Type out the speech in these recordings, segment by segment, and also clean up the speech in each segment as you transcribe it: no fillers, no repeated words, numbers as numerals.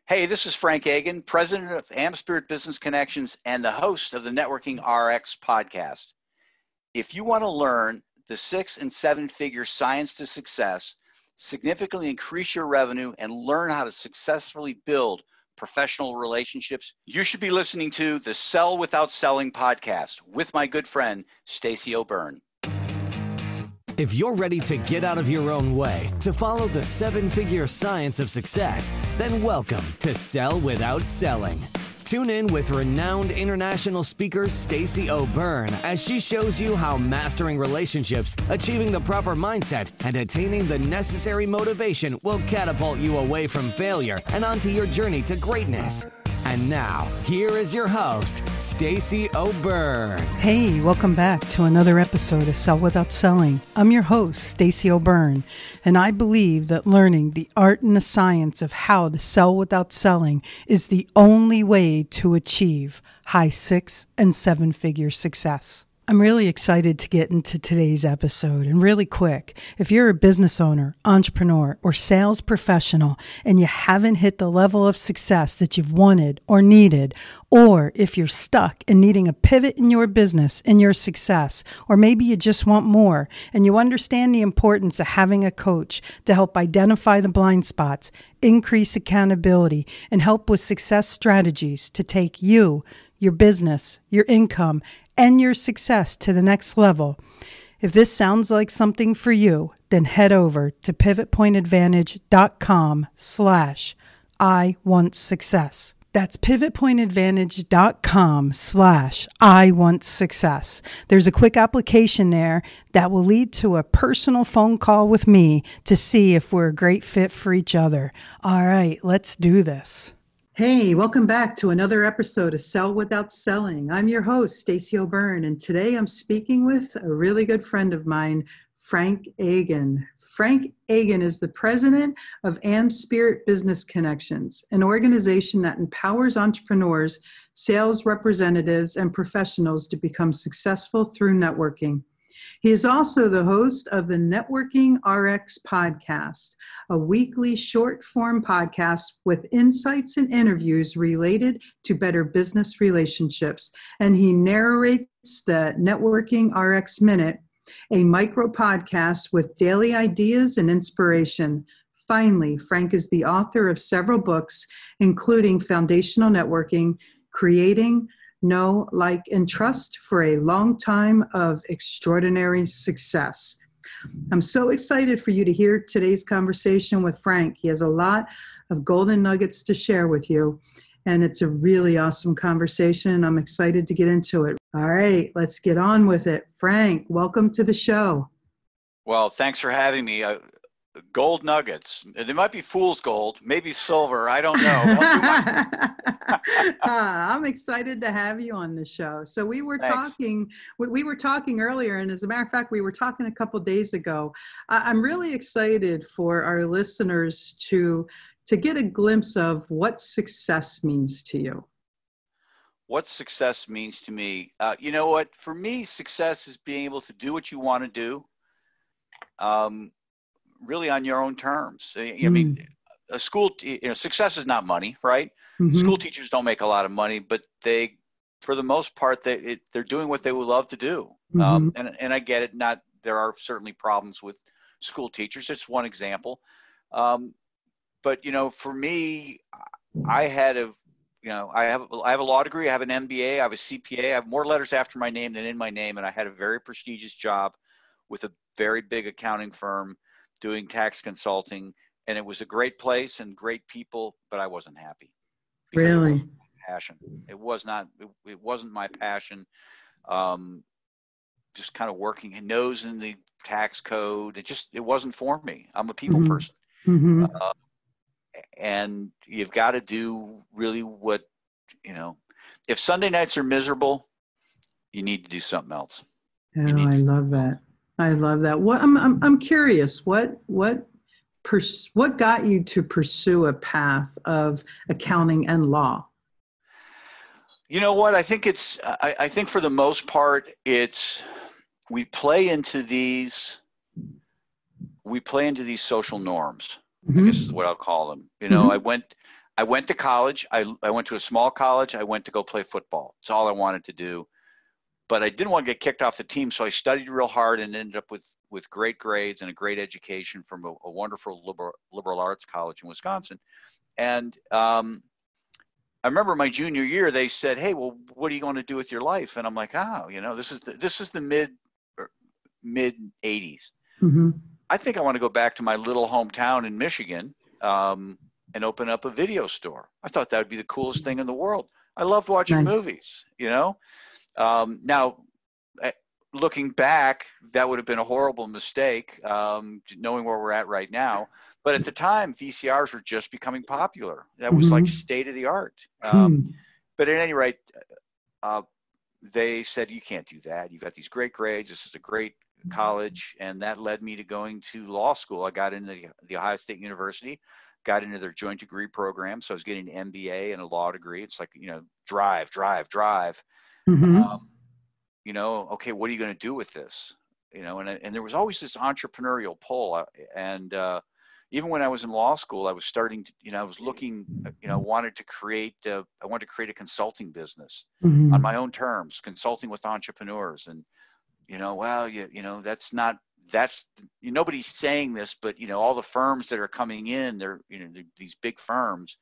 Hey, this is Frank Agin, president of AmSpirit Business Connections and the host of the Networking RX podcast. If you want to learn the 6- and 7-figure science to success, significantly increase your revenue, and learn how to successfully build professional relationships, you should be listening to the Sell Without Selling podcast with my good friend, Stacey O'Byrne. If you're ready to get out of your own way to follow the 7-figure science of success, then welcome to Sell Without Selling. Tune in with renowned international speaker Stacey O'Byrne as she shows you how mastering relationships, achieving the proper mindset, and attaining the necessary motivation will catapult you away from failure and onto your journey to greatness. And now, here is your host, Stacey O'Byrne. Hey, welcome back to another episode of Sell Without Selling. I'm your host, Stacey O'Byrne, and I believe that learning the art and the science of how to sell without selling is the only way to achieve high 6- and 7-figure success. I'm really excited to get into today's episode, and really quick, if you're a business owner, entrepreneur, or sales professional and you haven't hit the level of success that you've wanted or needed, or if you're stuck and needing a pivot in your business and your success, or maybe you just want more and you understand the importance of having a coach to help identify the blind spots, increase accountability, and help with success strategies to take you, your business, your income, and your success to the next level. If this sounds like something for you, then head over to pivotpointadvantage.com/I-want-success. That's pivotpointadvantage.com/I-want-success. There's a quick application there that will lead to a personal phone call with me to see if we're a great fit for each other. All right, let's do this. Hey, welcome back to another episode of Sell Without Selling. I'm your host, Stacey O'Byrne, and today I'm speaking with a really good friend of mine, Frank Agin. Frank Agin is the president of AmSpirit Business Connections, an organization that empowers entrepreneurs, sales representatives, and professionals to become successful through networking. He is also the host of the Networking RX podcast, a weekly short-form podcast with insights and interviews related to better business relationships. And he narrates the Networking RX Minute, a micro podcast with daily ideas and inspiration. Finally, Frank is the author of several books, including Foundational Networking, Creating Know, Like, and Trust for a Long Time of Extraordinary Success. I'm so excited for you to hear today's conversation with Frank. He has a lot of golden nuggets to share with you, and it's a really awesome conversation. I'm excited to get into it. All right, let's get on with it. Frank, welcome to the show. Well, thanks for having me. Gold nuggets. They might be fool's gold, maybe silver. I don't know. I'm excited to have you on the show. So we were talking earlier, and as a matter of fact, we were talking a couple days ago. I'm really excited for our listeners to get a glimpse of what success means to you. What success means to me? You know what? For me, success is being able to do what you want to do. Really on your own terms. I mean, a school, success is not money, right? Mm-hmm. School teachers don't make a lot of money, but they, for the most part, they're doing what they would love to do. Mm-hmm. And I get it. There are certainly problems with school teachers. It's one example. But for me, I have a law degree. I have an MBA. I have a CPA. I have more letters after my name than in my name, and I had a very prestigious job with a very big accounting firm doing tax consulting, and it was a great place and great people, but I wasn't happy. Really? Passion. It wasn't my passion. Just kind of working nose in the tax code. It wasn't for me. I'm a people mm-hmm. person. Mm-hmm. And you've got to do really what, if Sunday nights are miserable, you need to do something else. Oh, I love that. I love that. What I'm curious. What got you to pursue a path of accounting and law? You know what? I think I think for the most part, we play into these social norms. Mm-hmm. I guess is what I'll call them. Mm-hmm. I went to college. I went to a small college. I went to go play football. It's all I wanted to do. But I didn't want to get kicked off the team, so I studied real hard and ended up with great grades and a great education from a wonderful liberal arts college in Wisconsin. And I remember my junior year, they said, "Hey, well, what are you going to do with your life?" And I'm like, this is the mid 80s. Mm-hmm. I think I want to go back to my little hometown in Michigan and open up a video store. I thought that would be the coolest thing in the world. I loved watching movies, Now, looking back, that would have been a horrible mistake, knowing where we're at right now. But at the time, VCRs were just becoming popular. That was like state of the art. But at any rate, they said, "You can't do that. You've got these great grades. This is a great college." And that led me to going to law school. I got into the Ohio State University, got into their joint degree program. So I was getting an MBA and a law degree. It's like, drive. Okay, what are you going to do with this? And there was always this entrepreneurial pull. And even when I was in law school, I was starting to, I was looking, I wanted to create a consulting business on my own terms, consulting with entrepreneurs. And, nobody's saying this, but, all the firms that are coming in, they're these big firms,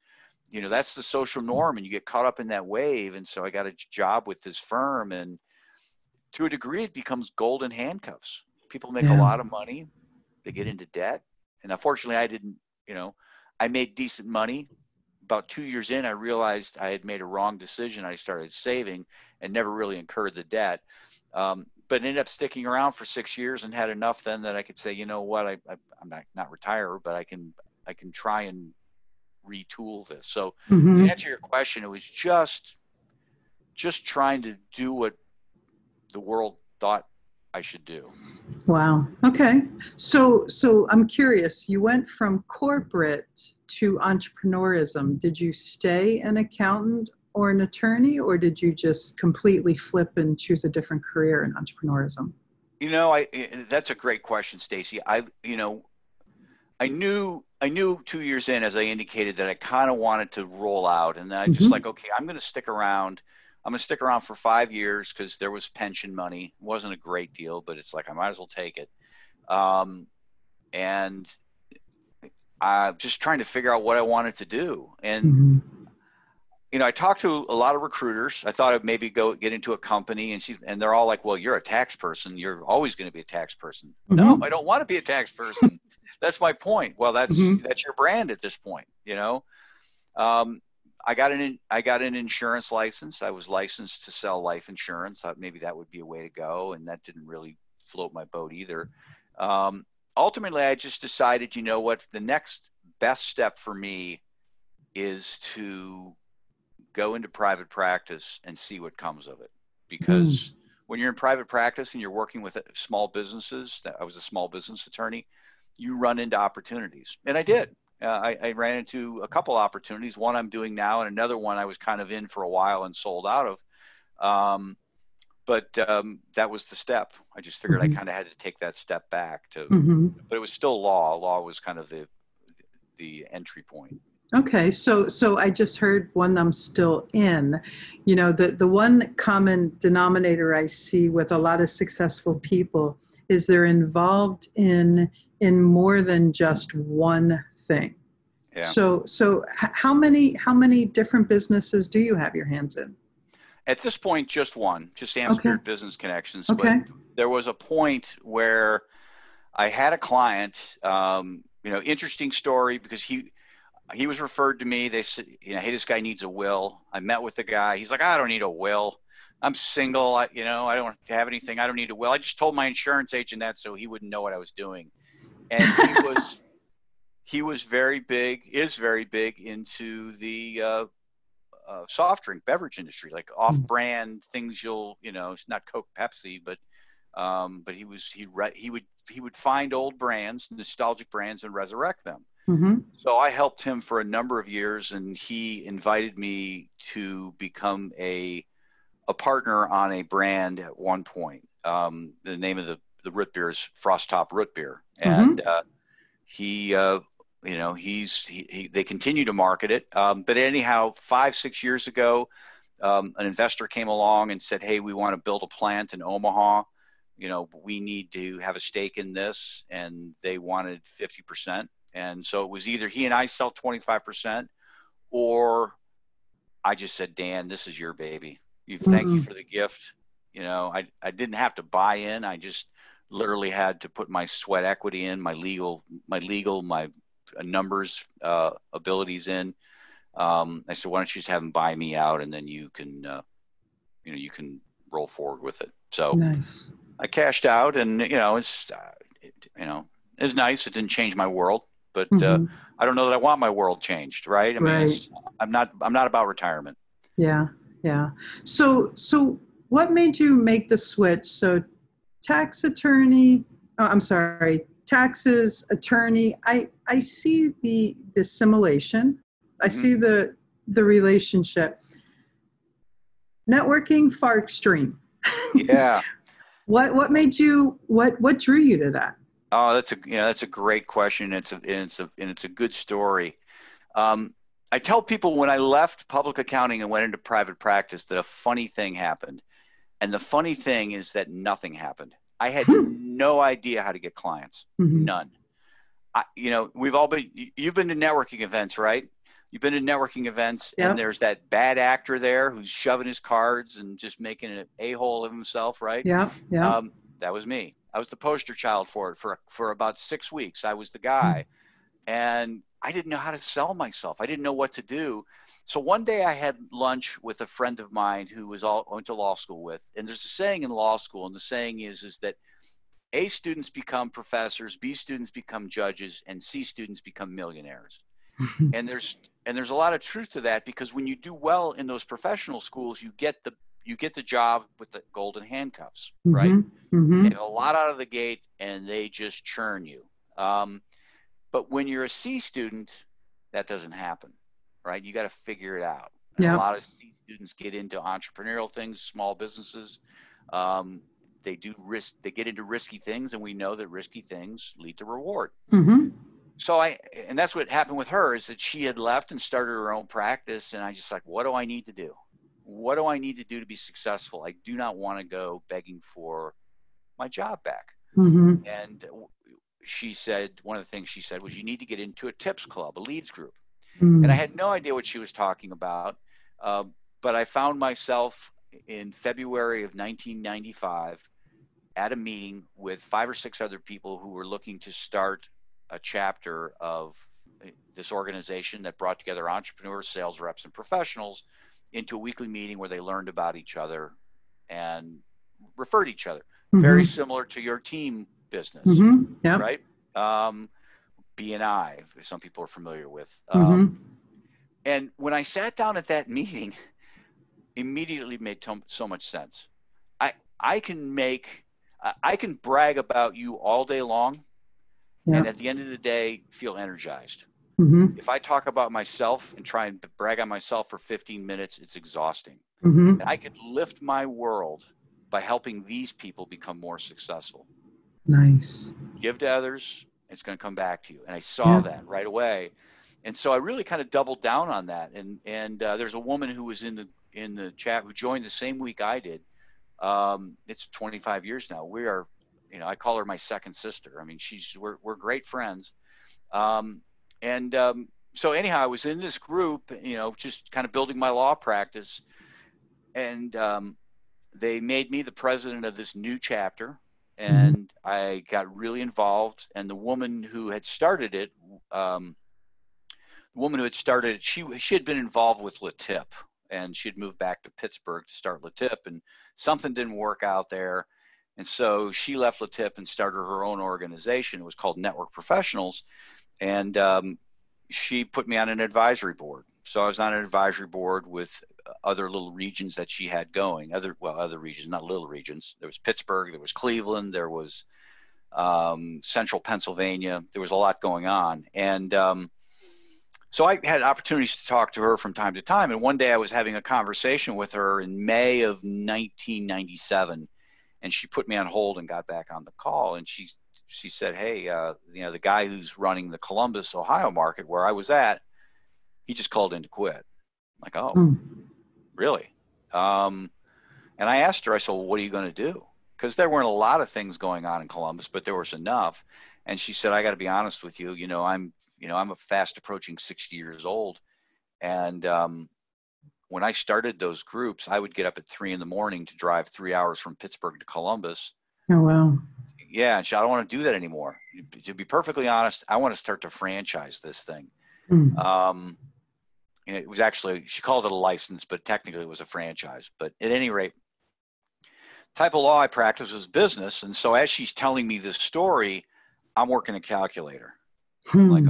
that's the social norm, and you get caught up in that wave. And so I got a job with this firm, and to a degree, it becomes golden handcuffs. People make a lot of money. They get into debt. And unfortunately, I didn't, I made decent money. About 2 years in, I realized I had made a wrong decision. I started saving and never really incurred the debt. But ended up sticking around for 6 years and had enough then that I could say, you know what, I'm not retire, but I can try and retool this. So to answer your question, it was just trying to do what the world thought I should do. Wow. Okay. So I'm curious, you went from corporate to entrepreneurism. Did you stay an accountant or an attorney, or did you just completely flip and choose a different career in entrepreneurism? That's a great question, Stacey. I knew 2 years in, as I indicated, that I kind of wanted to roll out, and then I just okay, I'm going to stick around. I'm going to stick around for 5 years because there was pension money. It wasn't a great deal, but it's like I might as well take it. And I'm just trying to figure out what I wanted to do. And I talked to a lot of recruiters. I thought I'd maybe go get into a company, and they're all like, "Well, you're a tax person. You're always going to be a tax person." No, I don't want to be a tax person. That's my point. Well, that's your brand at this point, I got an insurance license. I was licensed to sell life insurance. Thought maybe that would be a way to go, and that didn't really float my boat either. Ultimately, I just decided, what, the next best step for me is to go into private practice and see what comes of it. Because when you're in private practice and you're working with small businesses, I was a small business attorney, you run into opportunities. And I did. I ran into a couple opportunities. One I'm doing now, and another one I was kind of in for a while and sold out of. But that was the step. I just figured I kind of had to take that step back but it was still law. Law was kind of the entry point. Okay, so I just heard one I'm still in. The one common denominator I see with a lot of successful people is they're involved in more than just one thing. Yeah. So how many different businesses do you have your hands in? At this point, just one, just AmSpirit Business Connections. Okay. But there was a point where I had a client, interesting story, because he was referred to me. They said, "Hey, this guy needs a will." I met with the guy. He's like, "I don't need a will. I'm single. I don't have anything. I don't need a will. I just told my insurance agent that so he wouldn't know what I was doing." And he was very big into the soft drink beverage industry, like off-brand things. It's not Coke, Pepsi, but he would find old brands, nostalgic brands, and resurrect them. So I helped him for a number of years, and he invited me to become a partner on a brand at one point. The name of the root beer is Frost Top Root Beer, and he they continue to market it. But anyhow, 5-6 years ago, an investor came along and said, hey, we want to build a plant in Omaha. We need to have a stake in this. And they wanted 50%. And so it was either he and I sell 25%, or I just said, Dan, this is your baby. Thank you for the gift. I didn't have to buy in. I just literally had to put my sweat equity in, my numbers, abilities in. I said, why don't you just have them buy me out, and then you can roll forward with it. So nice. I cashed out, and it's nice. It didn't change my world, but I don't know that I want my world changed. Right? I mean, I'm not about retirement. Yeah. Yeah. So what made you make the switch? So taxes, attorney. I see the simulation. I see the relationship. Networking, far extreme. Yeah. What made you, what drew you to that? Oh, that's a great question. It's a good story. I tell people when I left public accounting and went into private practice that a funny thing happened. And the funny thing is that nothing happened. I had no idea how to get clients. None. You've been to networking events, right? You've been to networking events, and there's that bad actor there who's shoving his cards and just making an a-hole of himself, right? Yeah. Yeah. That was me. I was the poster child for it for about 6 weeks. I was the guy, and I didn't know how to sell myself. I didn't know what to do. So one day I had lunch with a friend of mine who went to law school with, and there's a saying in law school, and the saying is that A students become professors, B students become judges, and C students become millionaires. And there's a lot of truth to that, because when you do well in those professional schools, you get the job with the golden handcuffs, right? They have a lot out of the gate, and they just churn you. But when you're a C student, that doesn't happen, right? You got to figure it out. And a lot of C students get into entrepreneurial things, small businesses. They get into risky things, and we know that risky things lead to reward. So and that's what happened with her, is that she had left and started her own practice. And I just like, what do I need to do? What do I need to do to be successful? I do not want to go begging for my job back. And she said, one of the things she said was, you need to get into a tips club, a leads group. And I had no idea what she was talking about. But I found myself in February of 1995 at a meeting with 5 or 6 other people who were looking to start a chapter of this organization that brought together entrepreneurs, sales reps, and professionals into a weekly meeting where they learned about each other and referred each other. Very similar to your team business, right? B&I, some people are familiar with. And when I sat down at that meeting, immediately made so much sense. I can brag about you all day long, and at the end of the day, feel energized. If I talk about myself and try and brag on myself for 15 minutes, it's exhausting. And I could lift my world by helping these people become more successful. Nice. Give to others, it's going to come back to you. And I saw that right away. And so I really kind of doubled down on that. And there's a woman who was in the chat who joined the same week I did. It's 25 years now. We are, I call her my second sister. I mean, we're great friends. So anyhow, I was in this group, just kind of building my law practice, and they made me the president of this new chapter, and I got really involved. And the woman who had started it, she had been involved with LaTip, and she had moved back to Pittsburgh to start LaTip, and something didn't work out there. And so she left LaTip and started her own organization. It was called Network Professionals. And she put me on an advisory board. So I was on an advisory board with other little regions that she had going. Other regions, not little regions. There was Pittsburgh, there was Cleveland, there was central Pennsylvania. There was a lot going on. And so I had opportunities to talk to her from time to time. And one day I was having a conversation with her in May of 1997. And she put me on hold and got back on the call. And she she said, hey, the guy who's running the Columbus, Ohio market where I was at, he just called in to quit. I'm like, oh, really? And I asked her, I said, well, what are you going to do? Because there weren't a lot of things going on in Columbus, but there was enough. And she said, I got to be honest with you. I'm a fast approaching 60 years old. And when I started those groups, I would get up at 3 a.m. to drive 3 hours from Pittsburgh to Columbus. Oh, wow. Yeah. And she said, I don't want to do that anymore. To be perfectly honest, I want to start to franchise this thing. It was actually, she called it a license, but technically it was a franchise. But at any rate, type of law I practice was business. And so as she's telling me this story, I'm working a calculator. I'm like,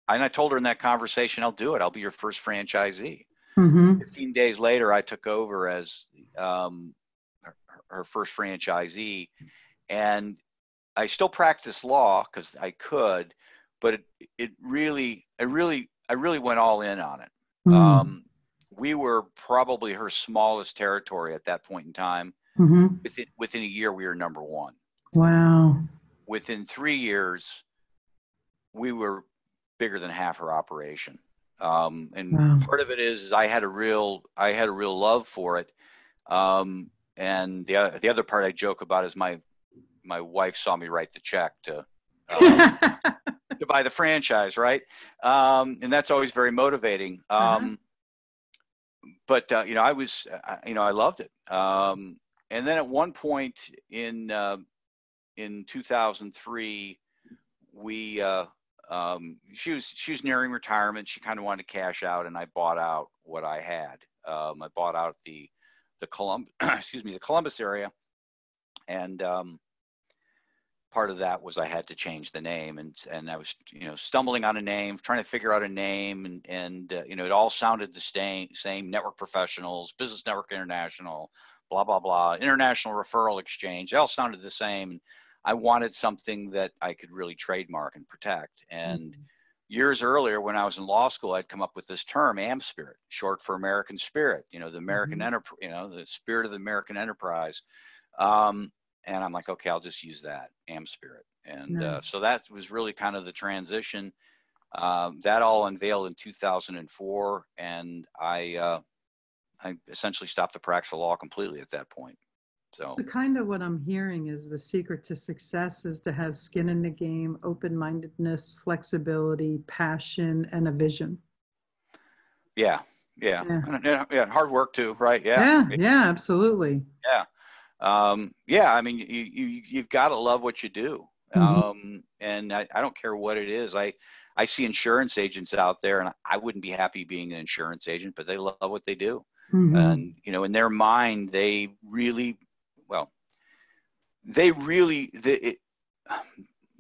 and I told her in that conversation, I'll do it. I'll be your first franchisee. 15 days later, I took over as her first franchisee. And I still practice law because I could, but I really went all in on it. We were probably her smallest territory at that point in time. Within a year, we were number one. Wow. Within 3 years, we were bigger than half her operation. And part of it is I had a real love for it. And the other part I joke about is my wife saw me write the check to buy the franchise, right? And that's always very motivating. But I loved it. And then at one point in 2003, she was nearing retirement. She kind of wanted to cash out, and I bought out what I had. I bought out the Columbus area, and part of that was I had to change the name, and I was stumbling on a name, trying to figure out a name, and it all sounded the same. Network Professionals, Business Network International, blah blah blah, International Referral Exchange. They all sounded the same. And I wanted something that I could really trademark and protect. And years earlier, when I was in law school, I'd come up with this term, AmSpirit, short for American Spirit. The American the spirit of the American enterprise. And I'm like, okay, I'll just use that, AmSpirit. And so that was really kind of the transition. That all unveiled in 2004, and I essentially stopped the practice of law completely at that point. So kind of what I'm hearing is the secret to success is to have skin in the game, open-mindedness, flexibility, passion, and a vision. Yeah. Hard work too, right? Yeah, absolutely. Yeah. I mean, you've got to love what you do. And I don't care what it is. I see insurance agents out there, and I wouldn't be happy being an insurance agent, but they love what they do. And, in their mind, we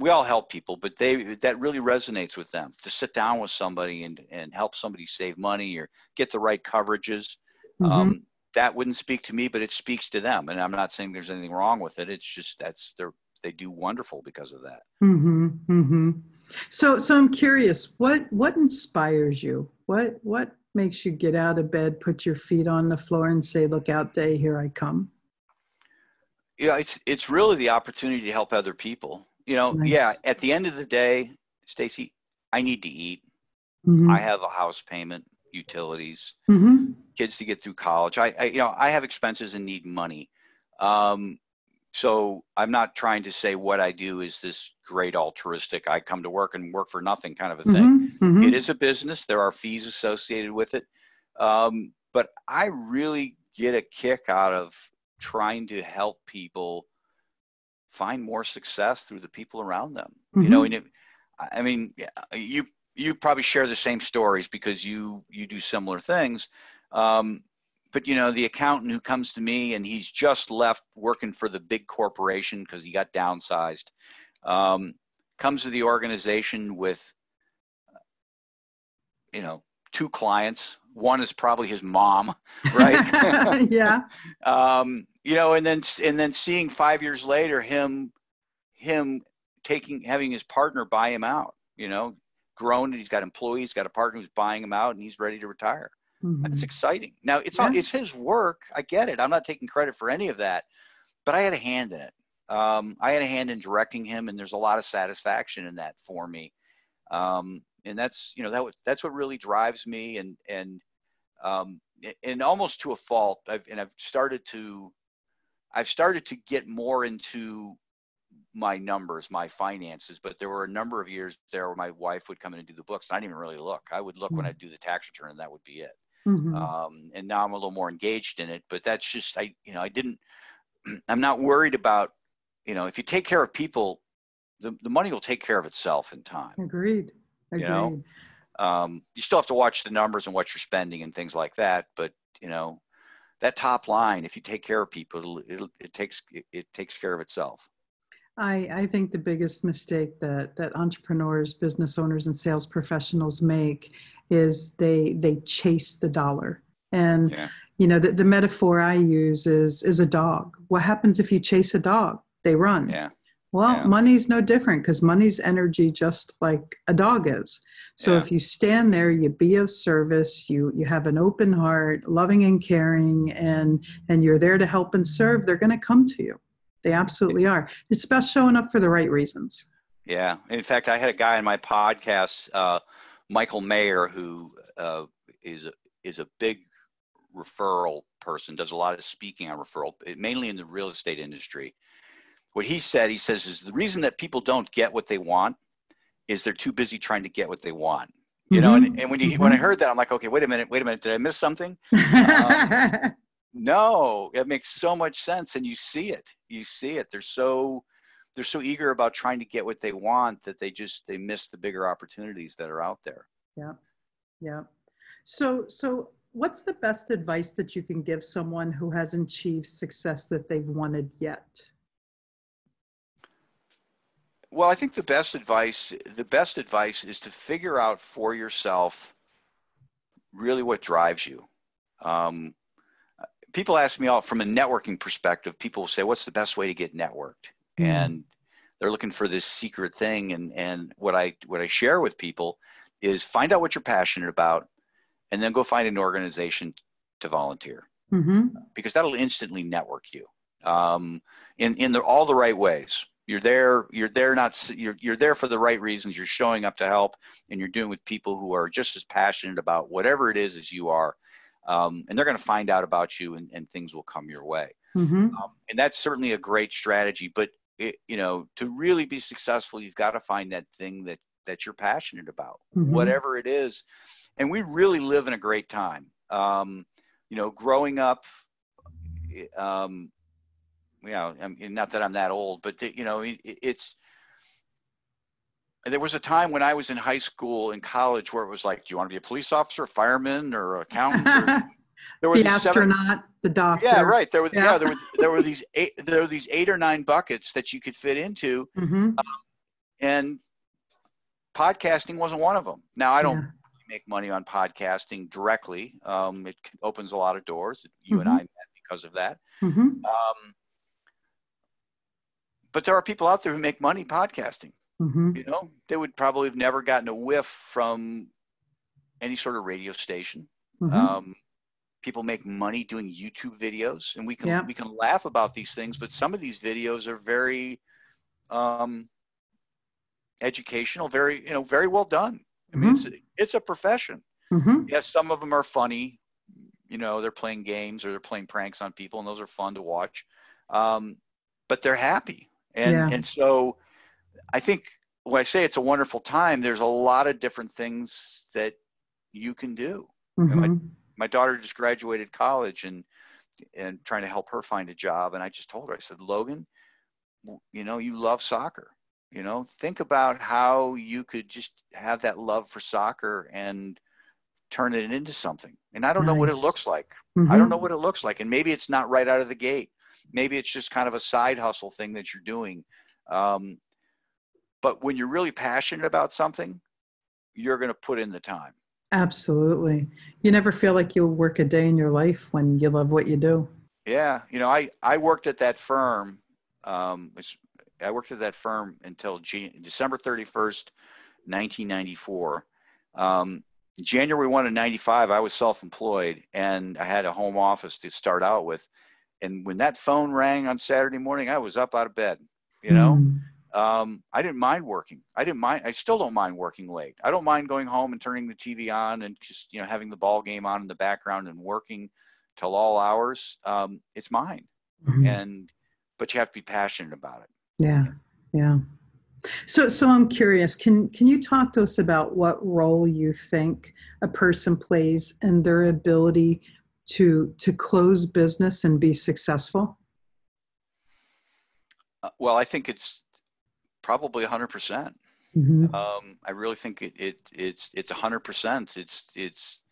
all help people, but that really resonates with them to sit down with somebody and help somebody save money or get the right coverages. That wouldn't speak to me, but it speaks to them. And I'm not saying there's anything wrong with it. It's just they do wonderful because of that. So I'm curious, what inspires you? What makes you get out of bed, put your feet on the floor and say, look out day, here I come? It's really the opportunity to help other people. Nice. At the end of the day, Stacey, I need to eat. I have a house payment, utilities, kids to get through college. I have expenses and need money. So I'm not trying to say what I do is this great altruistic, I come to work and work for nothing kind of a thing. It is a business. There are fees associated with it. But I really get a kick out of trying to help people find more success through the people around them. And you probably share the same stories because you do similar things. But the accountant who comes to me and he's just left working for the big corporation because he got downsized, comes to the organization with, 2 clients. One is probably his mom, right? Yeah. And then seeing 5 years later, him having his partner buy him out, grown, and he's got employees, got a partner who's buying him out, and he's ready to retire. That's exciting. Now it's his work. I get it. I'm not taking credit for any of that, but I had a hand in it. I had a hand in directing him, and there's a lot of satisfaction in that for me. And that's, that's what really drives me. And almost to a fault, I've started to get more into my numbers, my finances, but there were a number of years there where my wife would come in and do the books. I didn't even really look. I would look when I'd do the tax return, and that would be it. And now I'm a little more engaged in it, but that's just, I'm not worried about, if you take care of people, the money will take care of itself in time. Agreed. You still have to watch the numbers and what you're spending and things like that. But, that top line, if you take care of people, it takes care of itself. I think the biggest mistake that entrepreneurs, business owners, and sales professionals make is they chase the dollar. And, the metaphor I use is a dog. What happens if you chase a dog? They run. Yeah. Well, money's no different, because money's energy, just like a dog is. So if you stand there, you be of service, you have an open heart, loving and caring, and you're there to help and serve, they're going to come to you. They absolutely are. It's about showing up for the right reasons. Yeah. In fact, I had a guy on my podcast, Michael Mayer, who is a big referral person, does a lot of speaking on referral, mainly in the real estate industry. What he says is the reason that people don't get what they want is they're too busy trying to get what they want. And when I heard that, I'm like, okay, wait a minute, did I miss something? No, it makes so much sense. And you see it. They're so eager about trying to get what they want that they miss the bigger opportunities that are out there. Yeah. So what's the best advice that you can give someone who hasn't achieved success that they've wanted yet? Well, I think the best advice is to figure out for yourself really what drives you. People ask me from a networking perspective, people will say, what's the best way to get networked? And they're looking for this secret thing. And what I share with people is find out what you're passionate about, and then go find an organization to volunteer, because that'll instantly network you in all the right ways. You're there for the right reasons. You're showing up to help, and you're doing with people who are just as passionate about whatever it is as you are. And they're going to find out about you, and things will come your way. And that's certainly a great strategy, but to really be successful, you've got to find that thing that you're passionate about, whatever it is. And we really live in a great time. Growing up, not that I'm that old, but there was a time when I was in high school and college where it was like, do you want to be a police officer, a fireman, or accountant? There were the astronaut, the doctor. Yeah, right. There were these 8 or 9 buckets that you could fit into, and podcasting wasn't one of them. Now I don't make money on podcasting directly. It opens a lot of doors. You and I met because of that. But there are people out there who make money podcasting. They would probably have never gotten a whiff from any sort of radio station. People make money doing YouTube videos, and we can laugh about these things, but some of these videos are very educational, very well done. I mean, it's a profession. Yes, some of them are funny. They're playing games or they're playing pranks on people, and those are fun to watch. But they're happy. And so I think when I say it's a wonderful time, there's a lot of different things that you can do. My daughter just graduated college and trying to help her find a job. And I just told her, I said, Logan, you love soccer. Think about how you could just have that love for soccer and turn it into something. And I don't know what it looks like. I don't know what it looks like. And maybe it's not right out of the gate. Maybe it's just kind of a side hustle thing that you're doing. But when you're really passionate about something, you're going to put in the time. Absolutely. You never feel like you'll work a day in your life when you love what you do. Yeah. I worked at that firm. I worked at that firm until December 31st, 1994. January 1 of 95, I was self-employed, and I had a home office to start out with. And when that phone rang on Saturday morning, I was up out of bed, you know. I didn't mind working. I still don't mind working late. I don't mind going home and turning the TV on and just, you know, having the ball game on in the background and working till all hours. It's mine. But you have to be passionate about it. Yeah. Yeah. So I'm curious, can you talk to us about what role you think a person plays in their ability to close business and be successful? Well, I think it's probably 100%. I really think it's 100%.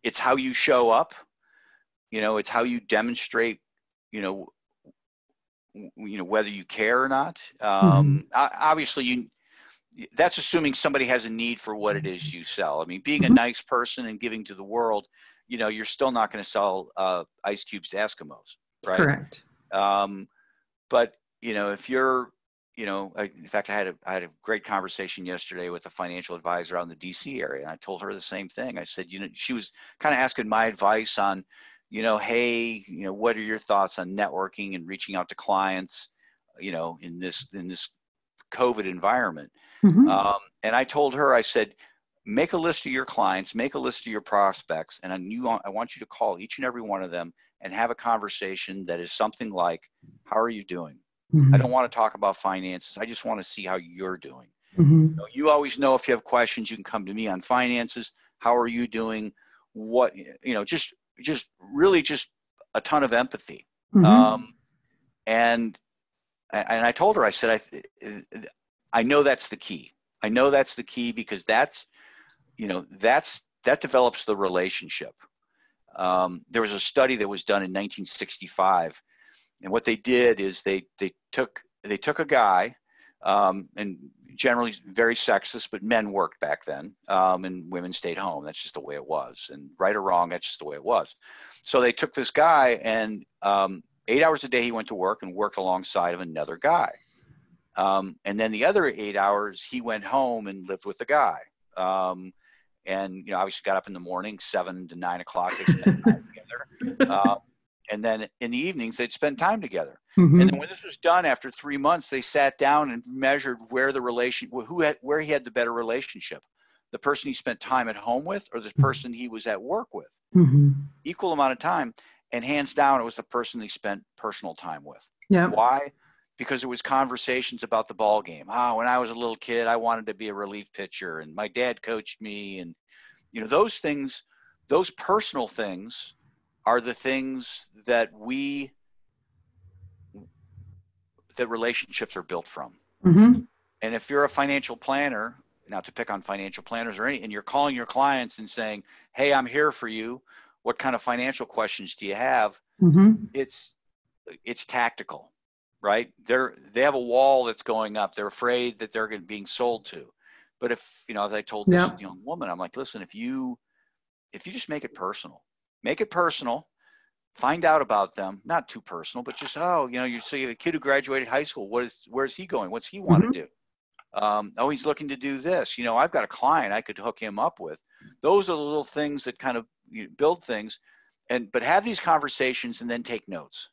It's how you show up. You know, it's how you demonstrate, you know, whether you care or not. Obviously, that's assuming somebody has a need for what it is you sell. I mean, being a nice person and giving to the world, you know, you're still not going to sell ice cubes to Eskimos, right? Correct. But you know, if you're, you know, in fact, I had a great conversation yesterday with a financial advisor out in the DC area, and I told her the same thing. I said, you know, she was kind of asking my advice on, you know, hey, you know, what are your thoughts on networking and reaching out to clients, you know, in this COVID environment? And I told her, I said, make a list of your clients, make a list of your prospects, and I want you to call each and every one of them and have a conversation that is something like, how are you doing? I don't want to talk about finances. I just want to see how you're doing. You know, you always know if you have questions, you can come to me on finances. How are you doing? What, you know, just really just a ton of empathy. And I told her, I said, I know that's the key. I know that's the key because that's, you know, that develops the relationship. There was a study that was done in 1965, and what they did is they took a guy, and generally very sexist, but men worked back then, and women stayed home. That's just the way it was, and right or wrong, that's just the way it was. So they took this guy, and 8 hours a day he went to work and worked alongside of another guy. And then the other 8 hours he went home and lived with the guy. And, you know, obviously got up in the morning, 7 to 9 o'clock, they spent time together. And then in the evenings, they'd spend time together. And then when this was done after 3 months, they sat down and measured where where he had the better relationship. The person he spent time at home with or the person he was at work with. Equal amount of time. And hands down, it was the person he spent personal time with. Yeah. Why? Because it was conversations about the ball game. When I was a little kid, I wanted to be a relief pitcher, and my dad coached me. And, you know, those things, those personal things are the things that relationships are built from. And if you're a financial planner, not to pick on financial planners and you're calling your clients and saying, hey, I'm here for you. What kind of financial questions do you have? It's tactical. Right? They have a wall that's going up. They're afraid that they're being sold to. But if, you know, as I told this young woman, I'm like, listen, if you just make it personal, find out about them, not too personal, but just, you know, you see the kid who graduated high school, where's he going? What's he want to do? He's looking to do this. You know, I've got a client I could hook him up with. Those are the little things that kind of build things, but have these conversations and then take notes.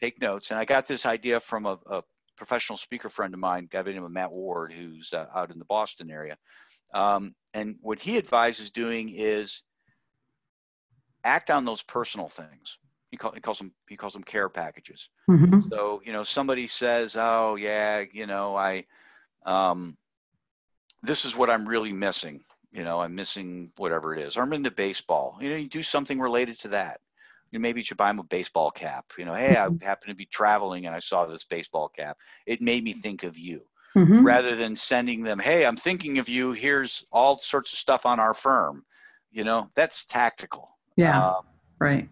Take notes. And I got this idea from a professional speaker friend of mine, a guy by the name of Matt Ward, who's out in the Boston area. And what he advises doing is act on those personal things. He calls them care packages. So, you know, somebody says, oh yeah, you know, this is what I'm really missing. You know, I'm missing whatever it is. Or I'm into baseball. You know, you do something related to that. Maybe you should buy him a baseball cap. You know, hey, I happen to be traveling and I saw this baseball cap. It made me think of you. Rather than sending them, hey, I'm thinking of you. Here's all sorts of stuff on our firm. You know, that's tactical. Right.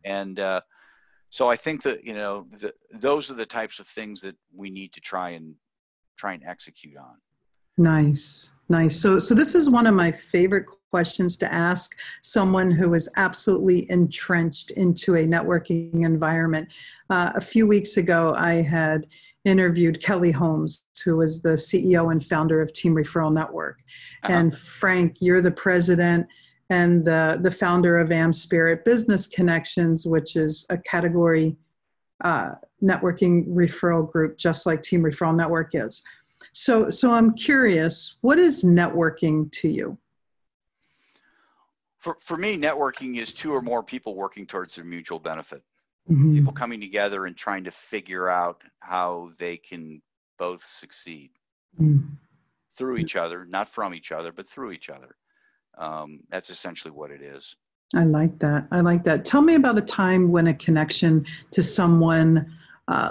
And so I think that, you know, those are the types of things that we need to try and execute on. Nice. So this is one of my favorite questions to ask someone who is absolutely entrenched into a networking environment. A few weeks ago, I had interviewed Kelly Holmes, who is the CEO and founder of Team Referral Network. And Frank, you're the president and the founder of AmSpirit Business Connections, which is a category networking referral group, just like Team Referral Network is. So I'm curious, what is networking to you? For me, networking is two or more people working towards their mutual benefit. Mm-hmm. People coming together and trying to figure out how they can both succeed through each other, not from each other, but through each other. That's essentially what it is. I like that. I like that. Tell me about a time when a connection to someone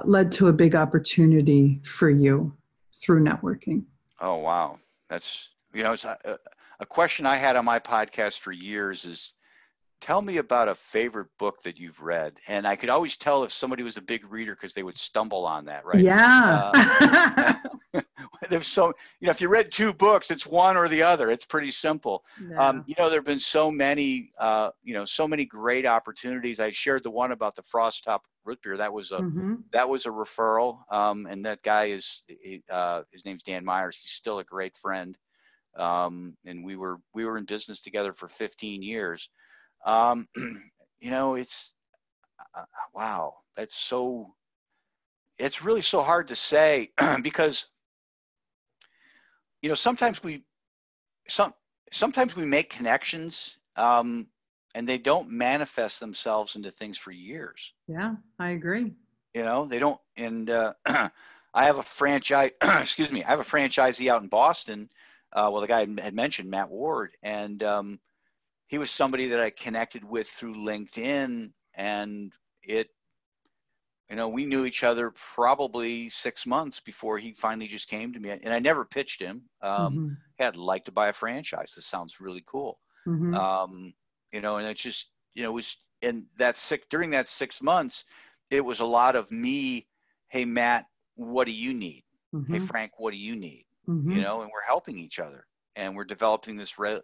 led to a big opportunity for you through networking. Oh, wow. That's, it's a question I had on my podcast for years is, tell me about a favorite book that you've read. And I could always tell if somebody was a big reader because they would stumble on that, right? Yeah. There's so, if you read two books, it's one or the other. It's pretty simple. Yeah. There have been so many, so many great opportunities. I shared the one about the Frost Top root beer. That was a referral. And that guy his name's Dan Myers. He's still a great friend. And we were in business together for 15 years. It's wow. It's really so hard to say because, sometimes we make connections, and they don't manifest themselves into things for years. Yeah, I agree. They don't. And, I have a franchise, I have a franchisee out in Boston. The guy had mentioned Matt Ward, and, he was somebody that I connected with through LinkedIn, and we knew each other probably 6 months before he finally just came to me, and I never pitched him. Hey, I'd like to buy a franchise. This sounds really cool. And it's just, it was during that 6 months, it was a lot of me. Hey, Matt, what do you need? Hey, Frank, what do you need? And we're helping each other. And we're developing this, we're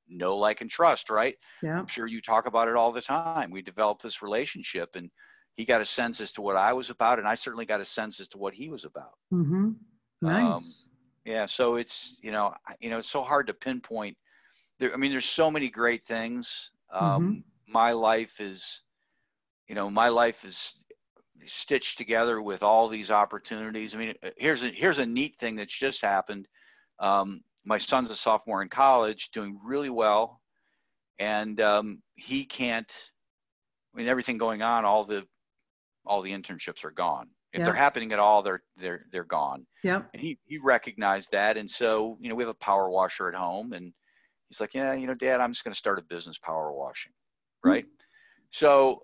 know, like, and trust, right? Yeah. I'm sure you talk about it all the time. We developed this relationship, and he got a sense as to what I was about, and I certainly got a sense as to what he was about. Nice. Yeah. So it's, it's so hard to pinpoint. There's so many great things. My life is stitched together with all these opportunities. Here's a neat thing that's just happened. My son's a sophomore in college, doing really well, and he can't. Everything going on, all the internships are gone. If they're happening at all, they're gone. Yeah. And he recognized that, and so we have a power washer at home, and he's like, yeah, Dad, I'm just going to start a business power washing, right? So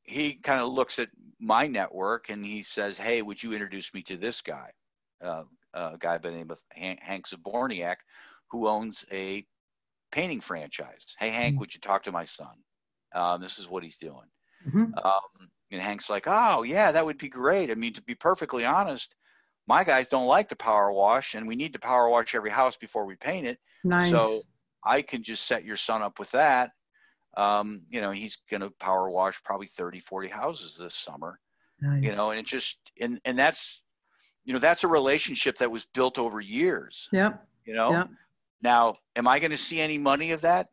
he kind of looks at my network and he says, hey, would you introduce me to this guy? A guy by the name of Hank Zaborniak, who owns a painting franchise. Hey, Hank, would you talk to my son? This is what he's doing. And Hank's like, oh, yeah, that would be great. To be perfectly honest, my guys don't like to power wash, and we need to power wash every house before we paint it. Nice. So I can just set your son up with that. He's going to power wash probably 30, 40 houses this summer. Nice. And it just, and that's, that's a relationship that was built over years. Yep. Yep. Now, am I going to see any money of that?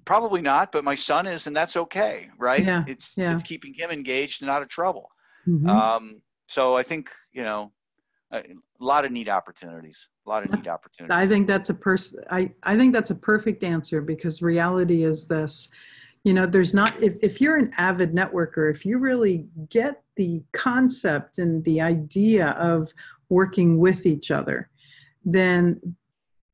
Probably not, but my son is, and that's okay. Right. Yeah. It's keeping him engaged and out of trouble. Mm-hmm. So I think, a lot of neat opportunities. I think that's I think that's a perfect answer, because reality is this, there's not, if you're an avid networker, if you really get the concept and the idea of working with each other, then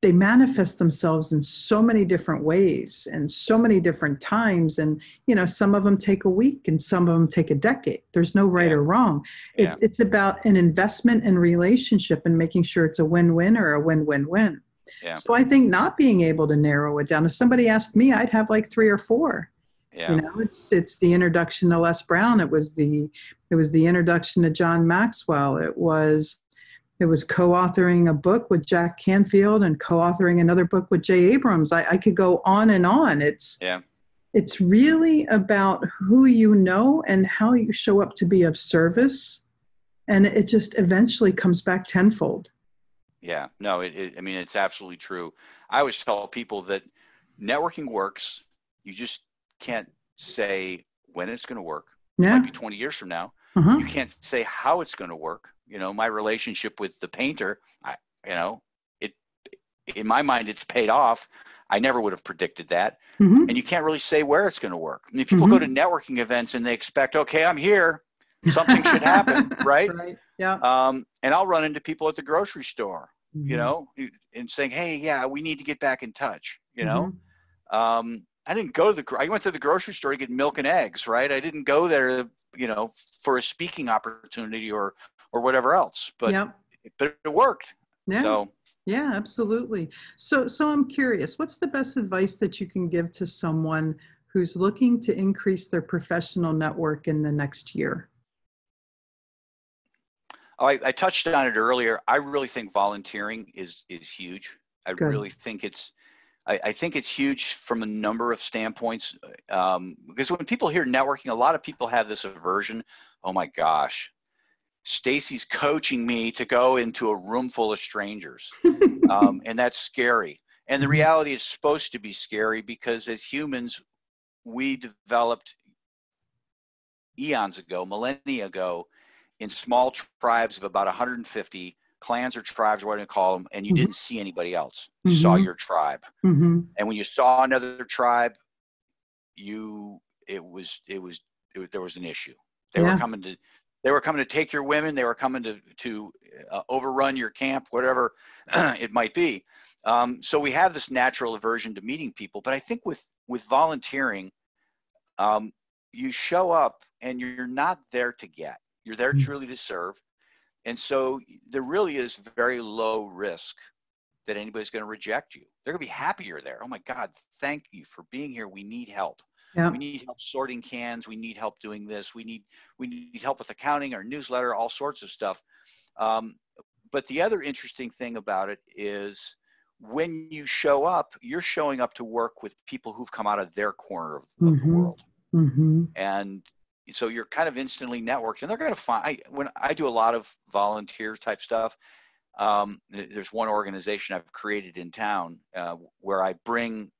they manifest themselves in so many different ways and so many different times. And, some of them take a week and some of them take a decade. There's no right or wrong. It's about an investment and relationship and making sure it's a win-win or a win-win-win. Yeah. So I think not being able to narrow it down, if somebody asked me, I'd have like 3 or 4. Yeah. It's the introduction to Les Brown. It was the introduction to John Maxwell. It was co-authoring a book with Jack Canfield and co-authoring another book with Jay Abrams. I could go on and on. It's really about who you know and how you show up to be of service. And it just eventually comes back tenfold. Yeah, no, it's absolutely true. I always tell people that, networking works. You just can't say when it's going to work. Yeah. It might be 20 years from now. Uh-huh. You can't say how it's going to work. My relationship with the painter, in my mind, it's paid off. I never would have predicted that. Mm-hmm. And you can't really say where it's going to work. I mean, people go to networking events and they expect, okay, I'm here, something should happen, right? Right. Yeah. And I'll run into people at the grocery store, and saying, hey, yeah, we need to get back in touch. I didn't go to I went to the grocery store to get milk and eggs, right? I didn't go there, for a speaking opportunity or whatever else, but it worked. Yeah. So. Yeah, absolutely. So I'm curious, what's the best advice that you can give to someone who's looking to increase their professional network in the next year? Oh, I touched on it earlier. I really think volunteering is huge. Really think I think it's huge from a number of standpoints, because when people hear networking, a lot of people have this aversion. Oh my gosh, Stacey's coaching me to go into a room full of strangers. And that's scary. And the reality is supposed to be scary because as humans, we developed eons ago, millennia ago, in small tribes of about 150, clans or tribes, what do you call them, and you didn't see anybody else. You saw your tribe. And when you saw another tribe, there was an issue. They were coming to take your women. They were coming to overrun your camp, whatever it might be. So we have this natural aversion to meeting people. But I think with volunteering, you show up and you're not there to get. You're there truly to serve. And so there really is very low risk that anybody's going to reject you. They're going to be happy you're there. Oh my God, thank you for being here. We need help. Yeah. We need help sorting cans. We need help doing this. We need help with accounting, our newsletter, all sorts of stuff. But the other interesting thing about it is when you show up, you're showing up to work with people who've come out of their corner of the world. And so you're kind of instantly networked, and they're going to find, when I do a lot of volunteer type stuff, there's one organization I've created in town where I bring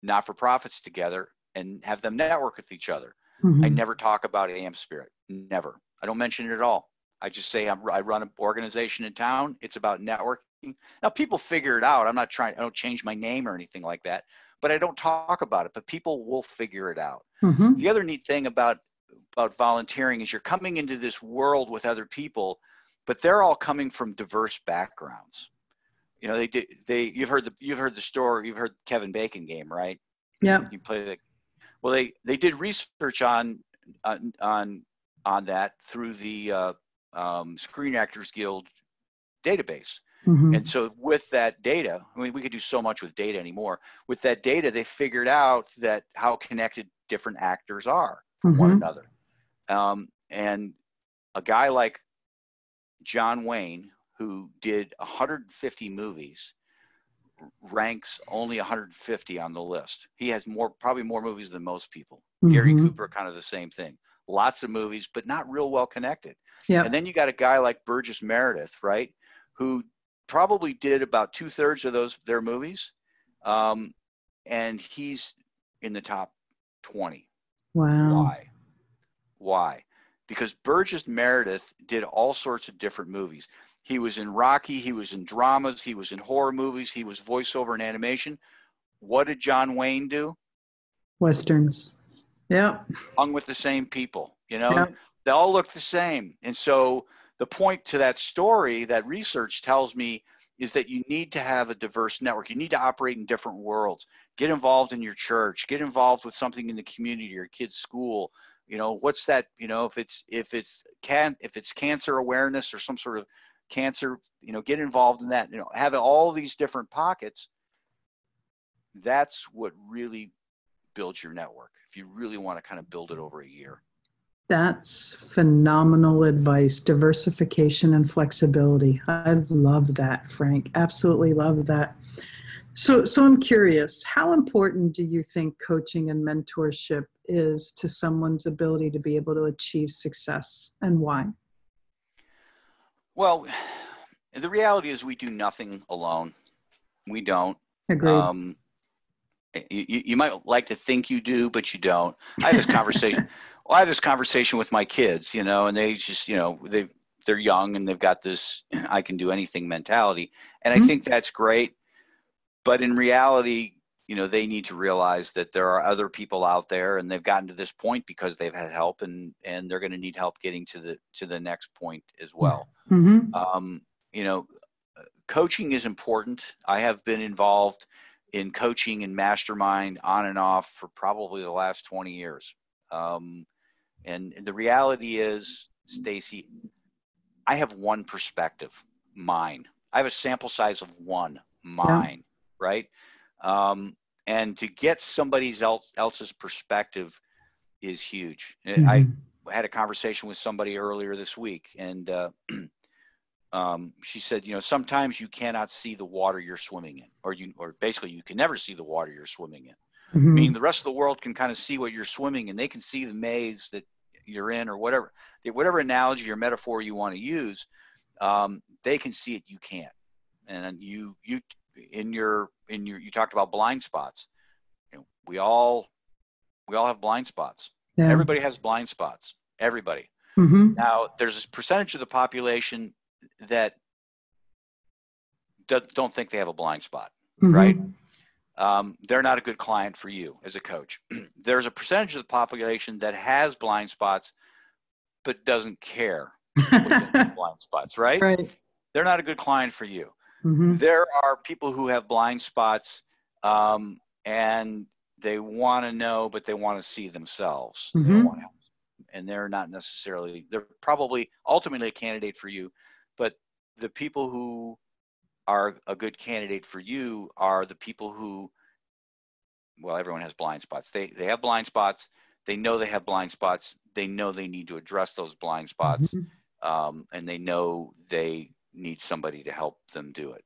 not-for-profits together and have them network with each other. I never talk about AmSpirit, never. I don't mention it at all. I just say I run an organization in town. It's about networking. Now people figure it out. I don't change my name or anything like that, but I don't talk about it, but people will figure it out. The other neat thing about volunteering is you're coming into this world with other people, but they're all coming from diverse backgrounds. You've heard the story, you've heard Kevin Bacon game, right? Yeah. You play the, well, they did research on that through the Screen Actors Guild database. And so with that data, I mean, we could do so much with data anymore. With that data, they figured out that how connected different actors are from one another. And a guy like John Wayne, who did 150 movies, ranks only 150 on the list. He has probably more movies than most people. Gary Cooper, kind of the same thing. Lots of movies, but not real well connected. And then you got a guy like Burgess Meredith, right, who probably did about 2/3 of their movies, and he's in the top 20. Wow. Why? Because Burgess Meredith did all sorts of different movies. He was in Rocky, he was in dramas, he was in horror movies, he was voiceover and animation. What did John Wayne do? Westerns. Yeah. Hung with the same people, They all look the same. And so the point to that story, that research tells me, is that you need to have a diverse network. You need to operate in different worlds. Get involved in your church. Get involved with something in the community, your kid's school. What's that? If it's cancer awareness or some sort of cancer, get involved in that. Have all these different pockets. That's what really builds your network. If you really want to kind of build it over a year. That's phenomenal advice. Diversification and flexibility. I love that, Frank. Absolutely love that. So I'm curious, how important do you think coaching and mentorship is to someone's ability to be able to achieve success, and why? Well, the reality is we do nothing alone. We don't. Agreed. You might like to think you do, but you don't. I have this conversation. Well, I have this conversation with my kids, and they just, they're young and they've got this I can do anything mentality. And I think that's great. But in reality, they need to realize that there are other people out there, and they've gotten to this point because they've had help, and they're going to need help getting to the next point as well. Coaching is important. I have been involved in coaching and mastermind on and off for probably the last 20 years. And the reality is, Stacey, I have one perspective, mine. I have a sample size of one, mine, right? And to get somebody else's perspective is huge. I had a conversation with somebody earlier this week, and she said, sometimes you cannot see the water you're swimming in, or basically you can never see the water you're swimming in. Meaning the rest of the world can kind of see what you're swimming in. They can see the maze that you're in, or whatever analogy or metaphor you want to use. They can see it, you can't. And you talked about blind spots. We all have blind spots. Yeah. Everybody has blind spots. Everybody. Now, there's a percentage of the population that don't think they have a blind spot, right? They're not a good client for you as a coach. There's a percentage of the population that has blind spots, but doesn't care within blind spots, right? Right. They're not a good client for you. There are people who have blind spots, and they want to know, but they want to see themselves. They don't want to help. And they're probably ultimately a candidate for you, but the people who are a good candidate for you are the people who, well, everyone has blind spots. They have blind spots. They know they have blind spots. They know they need to address those blind spots. And they know they need somebody to help them do it.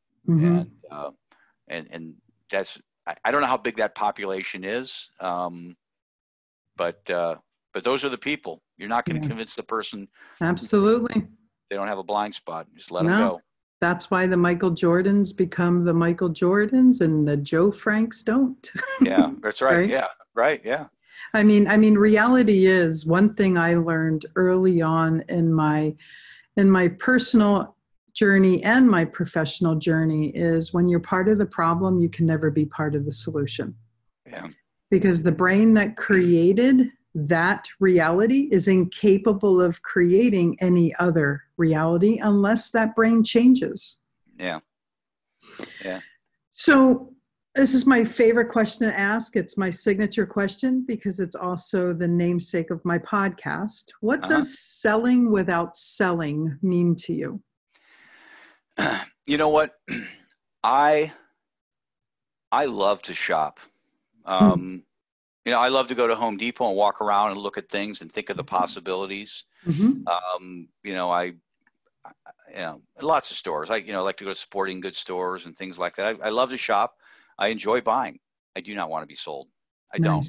And that's, I don't know how big that population is. But those are the people. You're not going to convince the person. Absolutely. They don't have a blind spot. Just let them go. That's why the Michael Jordans become the Michael Jordans and the Joe Franks don't. Yeah, that's right. Right? Yeah, right. Yeah. I mean, reality is, one thing I learned early on in my personal journey and my professional journey is, when you're part of the problem, you can never be part of the solution. Yeah. Because the brain that created that reality is incapable of creating any other reality unless that brain changes. Yeah. Yeah. So this is my favorite question to ask. It's my signature question because it's also the namesake of my podcast. What does selling without selling mean to you? You know what? I love to shop. I love to go to Home Depot and walk around and look at things and think of the possibilities. Lots of stores. I like to go to sporting goods stores and things like that. I love to shop. I enjoy buying. I do not want to be sold. I don't.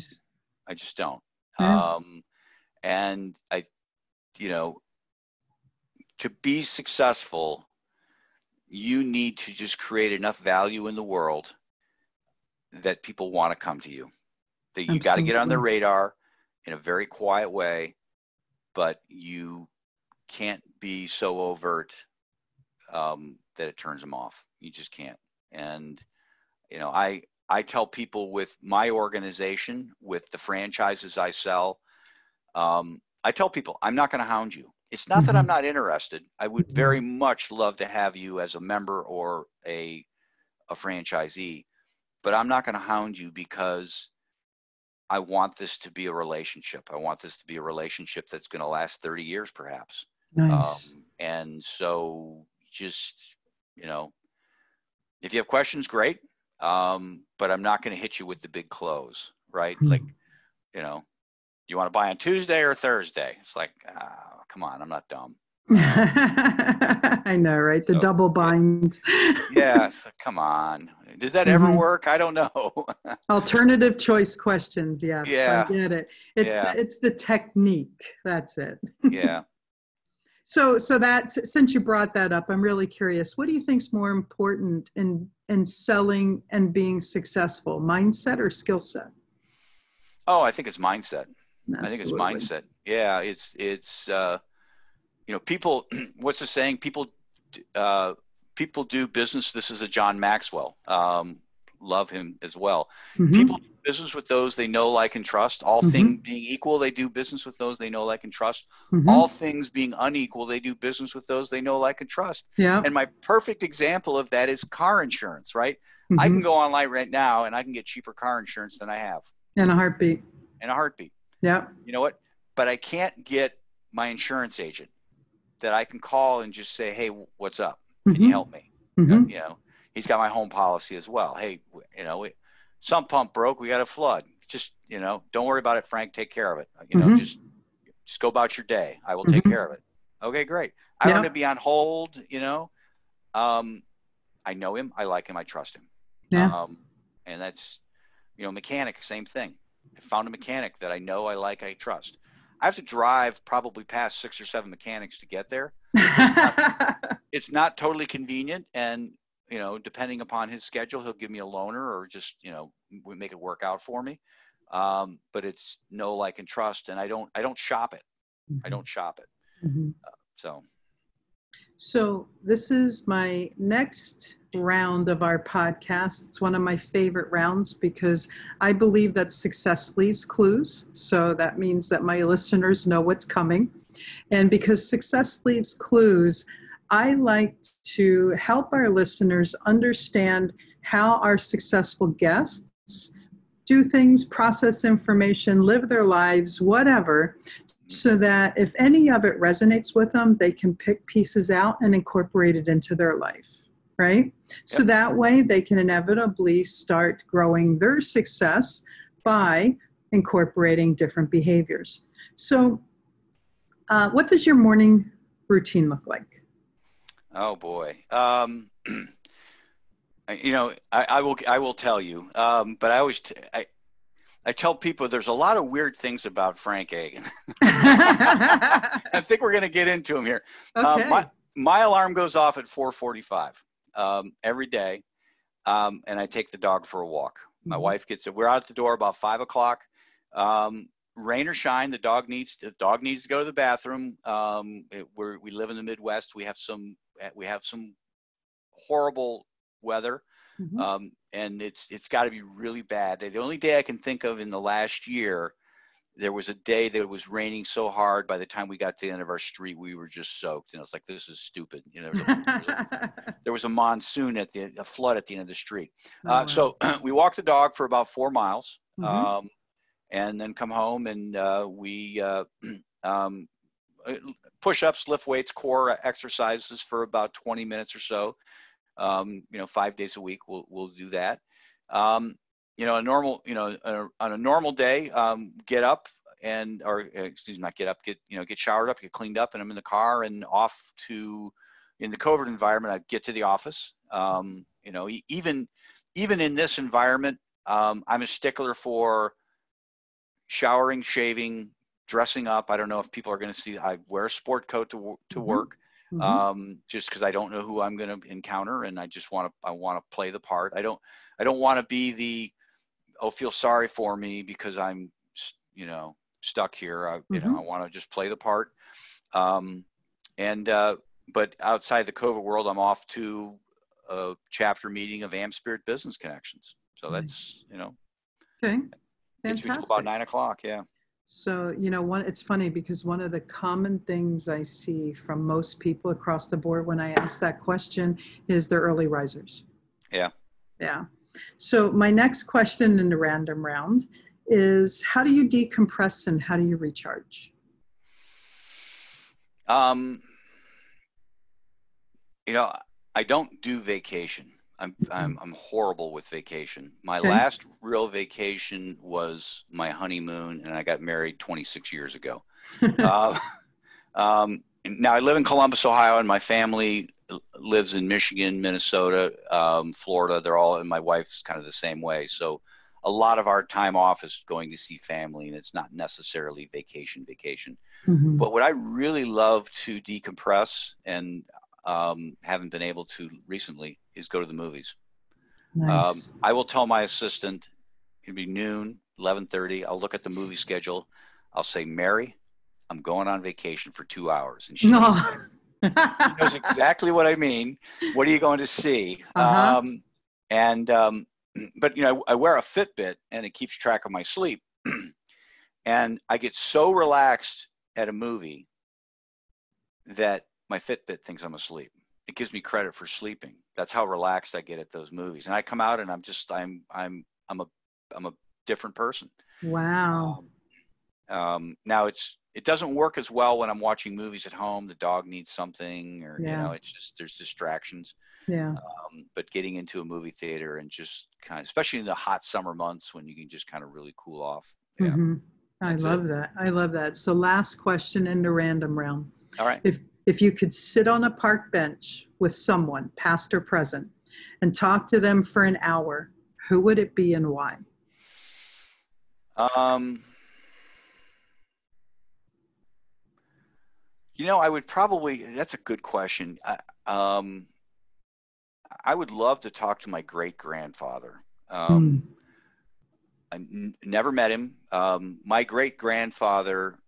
I just don't. Yeah. And to be successful, you need to just create enough value in the world that people want to come to you. That you got to get on their radar in a very quiet way, but you can't be so overt that it turns them off. You just can't. And I tell people with my organization, with the franchises I sell, I tell people, I'm not going to hound you. It's not that I'm not interested. I would very much love to have you as a member or a franchisee, but I'm not going to hound you because I want this to be a relationship. I want this to be a relationship that's going to last 30 years, perhaps. Nice. And so just, if you have questions, great. But I'm not going to hit you with the big close, right? Like, you want to buy on Tuesday or Thursday? It's like, come on, I'm not dumb. I know, right? The double bind. Yeah, so come on. Did that ever work? I don't know. Alternative choice questions. Yes, yeah. I get it. It's the technique. That's it. Yeah. So since you brought that up, I'm really curious. What do you think is more important in in selling and being successful? Mindset or skill set? Oh, I think it's mindset. Absolutely. I think it's mindset. Yeah, it's people. What's the saying? People do business. This is a John Maxwell. Love him as well. Mm-hmm. People do business with those they know, like, and trust. All Mm-hmm. things being equal, they do business with those they know, like, and trust. Mm-hmm. All things being unequal, they do business with those they know, like, and trust. Yeah. And my perfect example of that is car insurance, right? Mm-hmm. I can go online right now and I can get cheaper car insurance than I have. In a heartbeat. In a heartbeat. Yeah. You know what? But I can't get my insurance agent that I can call and just say, hey, what's up? Can Mm-hmm. you help me? Mm-hmm. He's got my home policy as well. Hey, sump pump broke. We got a flood. Just, don't worry about it, Frank. Take care of it. Mm-hmm. Just go about your day. I will Mm-hmm. take care of it. Okay, great. I don't have to be on hold. I know him. I like him. I trust him. Yeah. And that's, mechanic, same thing. I found a mechanic that I know, I like, I trust. I have to drive probably past 6 or 7 mechanics to get there. It's not totally convenient, and depending upon his schedule, he'll give me a loaner or just make it work out for me. But it's know, like, and trust, and I don't shop it. Mm-hmm. I don't shop it. Mm-hmm. So this is my next round of our podcast. It's one of my favorite rounds because I believe that success leaves clues. So that means that my listeners know what's coming. And because success leaves clues, I like to help our listeners understand how our successful guests do things, process information, live their lives, whatever, so that if any of it resonates with them, they can pick pieces out and incorporate it into their life, right? Yep. So that way they can inevitably start growing their success by incorporating different behaviors. So what does your morning routine look like? Oh, boy. I will tell you, but I tell people there's a lot of weird things about Frank Agin. I think we're going to get into them here. Okay. My alarm goes off at 4:45 every day, and I take the dog for a walk. My Mm-hmm. wife we're out the door about 5 o'clock. Rain or shine, the dog needs to go to the bathroom. We live in the Midwest. We have some horrible weather. Mm-hmm. And it's got to be really bad. The only day I can think of in the last year, there was a day that it was raining so hard. By the time we got to the end of our street, we were just soaked. And I was like, this is stupid. There was a monsoon a flood at the end of the street. Wow. So we walked the dog for about 4 miles, Mm-hmm. and then come home and we push-ups, lift weights, core exercises for about 20 minutes or so. 5 days a week we'll do that. On a normal day, get up get showered up, get cleaned up, and I'm in the car and off to, in the COVID environment, I get to the office. Even in this environment, I'm a stickler for showering, shaving, dressing up. I don't know if people are going to see, I wear a sport coat to Mm-hmm. work. Mm-hmm. Just because I don't know who I'm going to encounter, and I want to play the part. I don't want to be feel sorry for me because I'm, stuck here. I want to just play the part. But outside the COVID world, I'm off to a chapter meeting of AmSpirit Business Connections. So that's, Okay. Gets me to about 9 o'clock. Yeah. So, it's funny because one of the common things I see from most people across the board when I ask that question is they're early risers. Yeah. Yeah. So my next question in the random round is, how do you decompress and how do you recharge? I don't do vacation. I'm horrible with vacation. My last real vacation was my honeymoon, and I got married 26 years ago. Now I live in Columbus, Ohio, and my family lives in Michigan, Minnesota, Florida. They're all, and my wife's kind of the same way. So a lot of our time off is going to see family, and it's not necessarily vacation. Mm-hmm. But what I really love to decompress and haven't been able to recently is go to the movies. Nice. I will tell my assistant, it'll be noon, 11:30. I'll look at the movie schedule. I'll say, Mary, I'm going on vacation for 2 hours. And she knows exactly what I mean. What are you going to see? Uh-huh. But I wear a Fitbit and it keeps track of my sleep. And I get so relaxed at a movie that my Fitbit thinks I'm asleep. It gives me credit for sleeping. That's how relaxed I get at those movies. And I come out and I'm a different person. Wow. Now it doesn't work as well when I'm watching movies at home. The dog needs something, or it's just, there's distractions. Yeah. But getting into a movie theater and just kind of, especially in the hot summer months when you can just kind of really cool off. Yeah. Mm-hmm. I love that. So last question in the random round. All right. If you could sit on a park bench with someone, past or present, and talk to them for an hour, who would it be and why? I would probably, that's a good question. I would love to talk to my great-grandfather. I never met him. My great-grandfather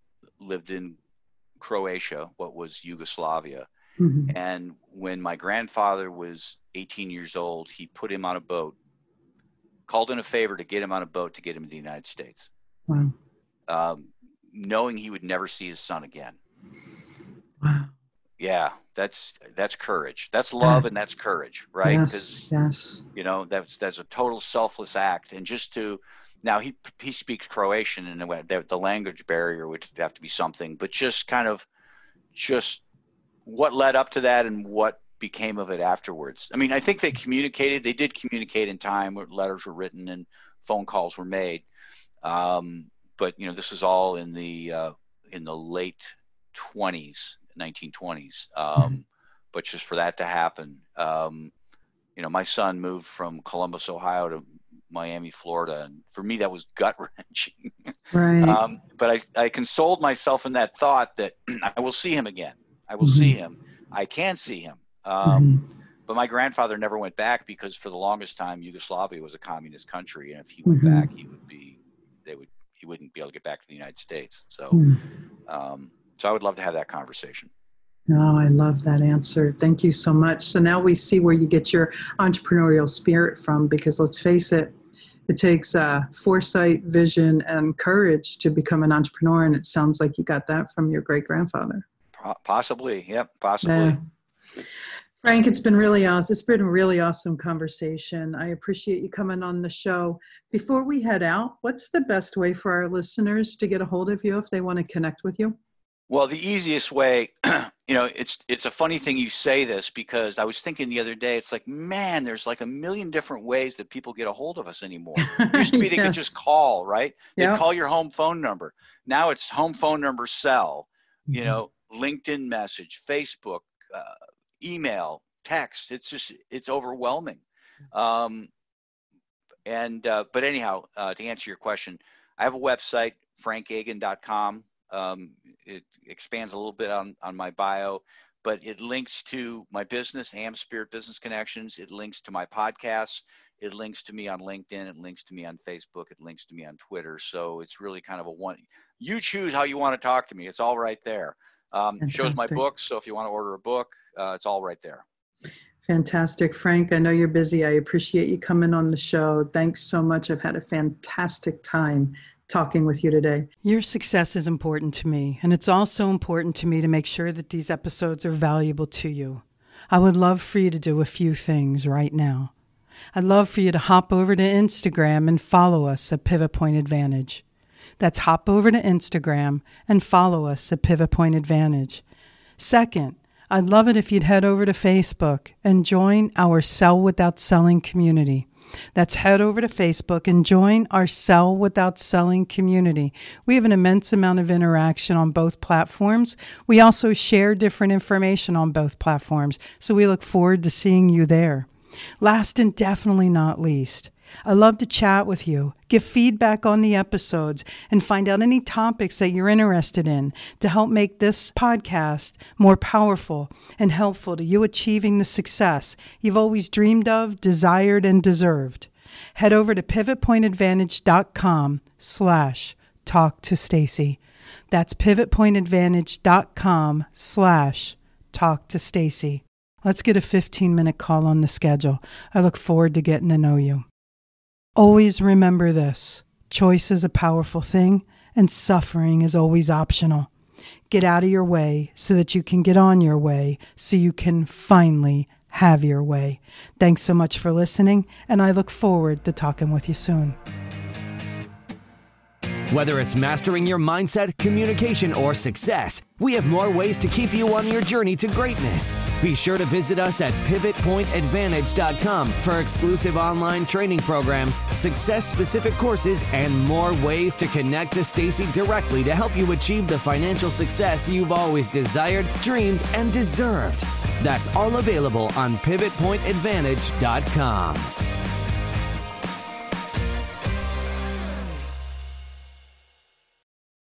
lived in Croatia, what was Yugoslavia. Mm-hmm. And when my grandfather was 18 years old, he put him on a boat, called in a favor to get him on a boat to get him to the United States. Wow. Knowing he would never see his son again. Wow. Yeah, that's courage. That's love, and that's courage, right? Yes. That's a total selfless act. And just to, now he speaks Croatian, and the language barrier would have to be something, but just what led up to that and what became of it afterwards. I mean, I think they did communicate in time, where letters were written and phone calls were made. But this was all in the late 1920s. But just for that to happen, my son moved from Columbus, Ohio to Miami, Florida. And for me, that was gut wrenching. Right. But I consoled myself in that thought that I will see him again. I will see him. I can see him. But my grandfather never went back because for the longest time, Yugoslavia was a communist country. And if he went back, he wouldn't be able to get back to the United States. So, so I would love to have that conversation. Oh, I love that answer. Thank you so much. So now we see where you get your entrepreneurial spirit from, because let's face it, it takes foresight, vision, and courage to become an entrepreneur. And it sounds like you got that from your great-grandfather. Possibly. Yep. Possibly. Yeah. Frank, it's been really awesome. It's been a really awesome conversation. I appreciate you coming on the show. Before we head out, what's the best way for our listeners to get a hold of you if they want to connect with you? Well, the easiest way, it's a funny thing you say this, because I was thinking the other day, it's like, man, there's like a million different ways that people get a hold of us anymore. It used to be they could just call, right? They'd call your home phone number. Now it's home phone number, cell, LinkedIn message, Facebook, email, text. It's overwhelming. But anyhow, to answer your question, I have a website, frankagin.com. It expands a little bit on my bio, but it links to my business, AmSpirit Business Connections. It links to my podcasts. It links to me on LinkedIn. It links to me on Facebook. It links to me on Twitter. So it's really kind of you choose how you want to talk to me. It's all right there. It shows my books. So if you want to order a book, it's all right there. Fantastic. Frank, I know you're busy. I appreciate you coming on the show. Thanks so much. I've had a fantastic time talking with you today. Your success is important to me, and it's also important to me to make sure that these episodes are valuable to you. I would love for you to do a few things right now. I'd love for you to hop over to Instagram and follow us at Pivot Point Advantage. That's hop over to Instagram and follow us at Pivot Point Advantage. Second, I'd love it if you'd head over to Facebook and join our Sell Without Selling community. That's head over to Facebook and join our Sell Without Selling community. We have an immense amount of interaction on both platforms. We also share different information on both platforms, so we look forward to seeing you there. Last and definitely not least, I love to chat with you, give feedback on the episodes, and find out any topics that you're interested in to help make this podcast more powerful and helpful to you achieving the success you've always dreamed of, desired, and deserved. Head over to pivotpointadvantage.com/talk to Stacey. That's pivotpointadvantage.com/talk to Stacey. Let's get a 15-minute call on the schedule. I look forward to getting to know you. Always remember this: choice is a powerful thing, and suffering is always optional. Get out of your way so that you can get on your way, so you can finally have your way. Thanks so much for listening, and I look forward to talking with you soon. Whether it's mastering your mindset, communication, or success, we have more ways to keep you on your journey to greatness. Be sure to visit us at pivotpointadvantage.com for exclusive online training programs, success-specific courses, and more ways to connect to Stacey directly to help you achieve the financial success you've always desired, dreamed, and deserved. That's all available on pivotpointadvantage.com.